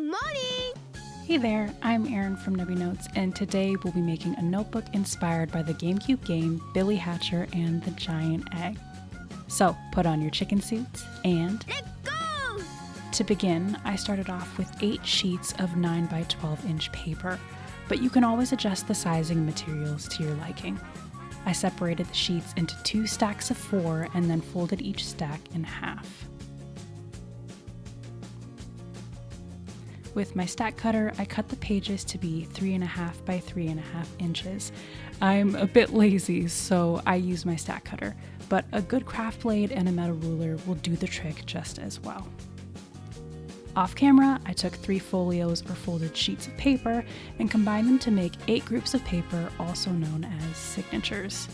morning! Hey there, I'm Erin from Nubby Notes, and today we'll be making a notebook inspired by the GameCube game Billy Hatcher and the Giant Egg. So, put on your chicken suits and... Let's go! To begin, I started off with 8 sheets of 9 by 12 inch paper, but you can always adjust the sizing and materials to your liking. I separated the sheets into 2 stacks of 4 and then folded each stack in half. With my stack cutter, I cut the pages to be 3.5 by 3.5 inches. I'm a bit lazy, so I use my stack cutter, but a good craft blade and a metal ruler will do the trick just as well. Off camera, I took 3 folios or folded sheets of paper and combined them to make 8 groups of paper, also known as signatures.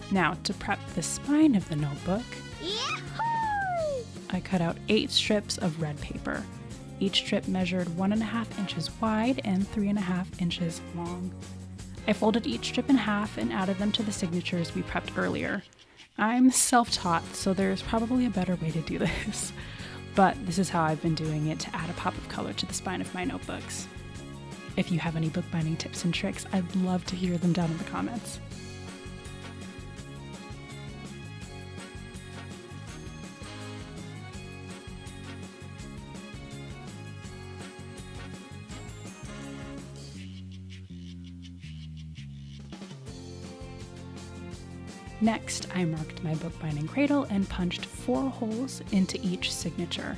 Now, to prep the spine of the notebook, I cut out 8 strips of red paper. Each strip measured 1.5 inches wide and 3.5 inches long. I folded each strip in half and added them to the signatures we prepped earlier. I'm self-taught, so there's probably a better way to do this, but this is how I've been doing it to add a pop of color to the spine of my notebooks. If you have any bookbinding tips and tricks, I'd love to hear them down in the comments. Next, I marked my bookbinding cradle and punched 4 holes into each signature.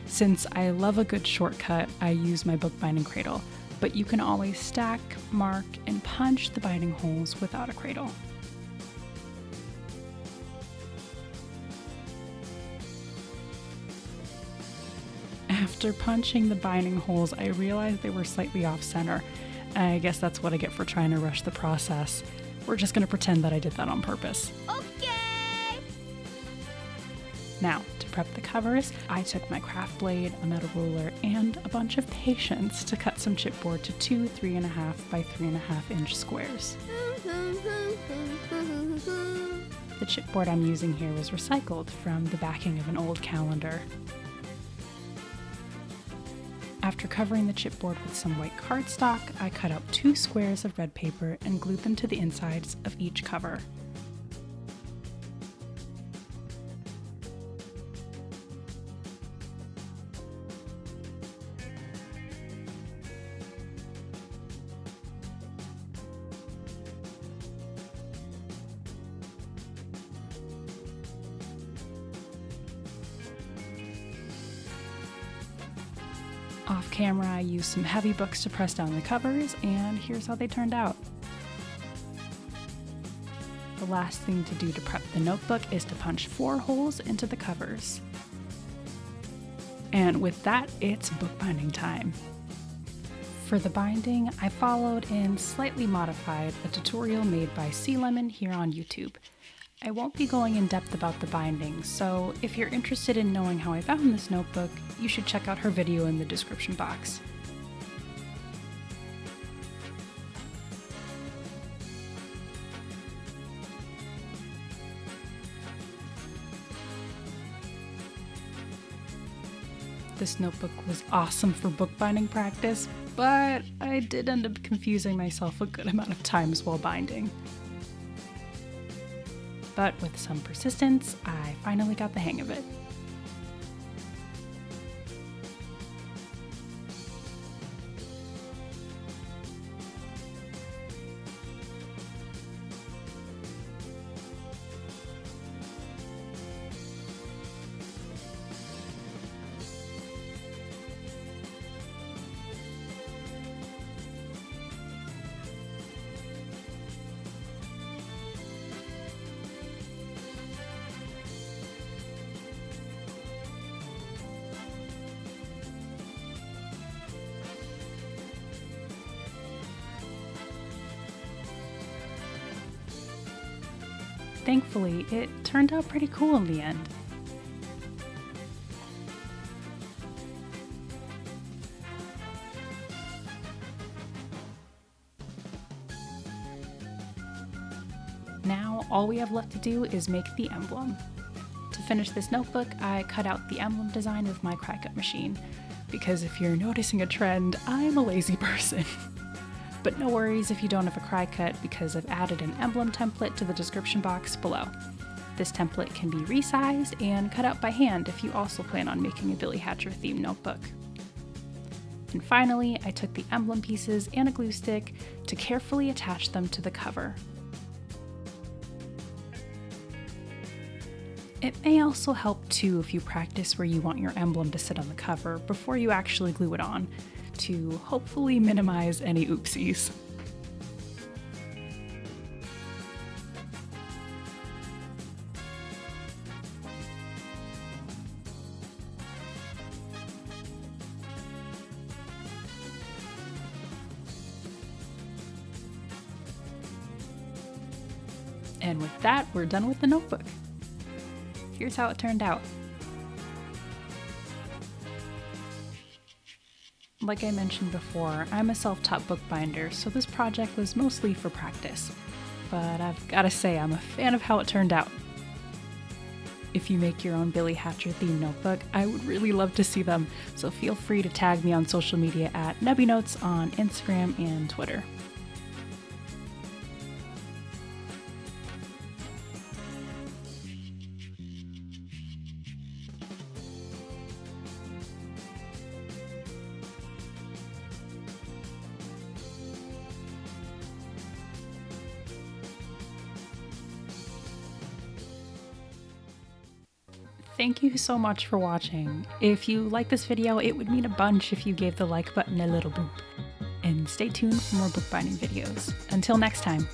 Since I love a good shortcut, I use my bookbinding cradle, but you can always stack, mark, and punch the binding holes without a cradle. After punching the binding holes, I realized they were slightly off center. I guess that's what I get for trying to rush the process. We're just going to pretend that I did that on purpose. Okay! Now, to prep the covers, I took my craft blade, a metal ruler, and a bunch of patience to cut some chipboard to 2 3.5 by 3.5 inch squares. The chipboard I'm using here was recycled from the backing of an old calendar. After covering the chipboard with some white cardstock, I cut out 2 squares of red paper and glued them to the insides of each cover. Off camera, I used some heavy books to press down the covers, and here's how they turned out. The last thing to do to prep the notebook is to punch 4 holes into the covers. And with that, it's bookbinding time. For the binding, I followed and slightly modified a tutorial made by Sea Lemon here on YouTube. I won't be going in depth about the binding, so if you're interested in knowing how I found this notebook, you should check out her video in the description box. This notebook was awesome for bookbinding practice, but I did end up confusing myself a good amount of times while binding. But with some persistence, I finally got the hang of it. Thankfully, it turned out pretty cool in the end. Now, all we have left to do is make the emblem. To finish this notebook, I cut out the emblem design with my cry-cut machine, because if you're noticing a trend, I'm a lazy person. But no worries if you don't have a cry-cut, because I've added an emblem template to the description box below. This template can be resized and cut out by hand if you also plan on making a Billy Hatcher themed notebook. And finally, I took the emblem pieces and a glue stick to carefully attach them to the cover. It may also help too if you practice where you want your emblem to sit on the cover before you actually glue it on, to hopefully minimize any oopsies. And with that, we're done with the notebook. Here's how it turned out. Like I mentioned before, I'm a self-taught bookbinder, so this project was mostly for practice. But I've gotta say, I'm a fan of how it turned out. If you make your own Billy Hatcher themed notebook, I would really love to see them, so feel free to tag me on social media at NubbyNotes on Instagram and Twitter. Thank you so much for watching. If you like this video, it would mean a bunch if you gave the like button a little boop. And stay tuned for more bookbinding videos. Until next time.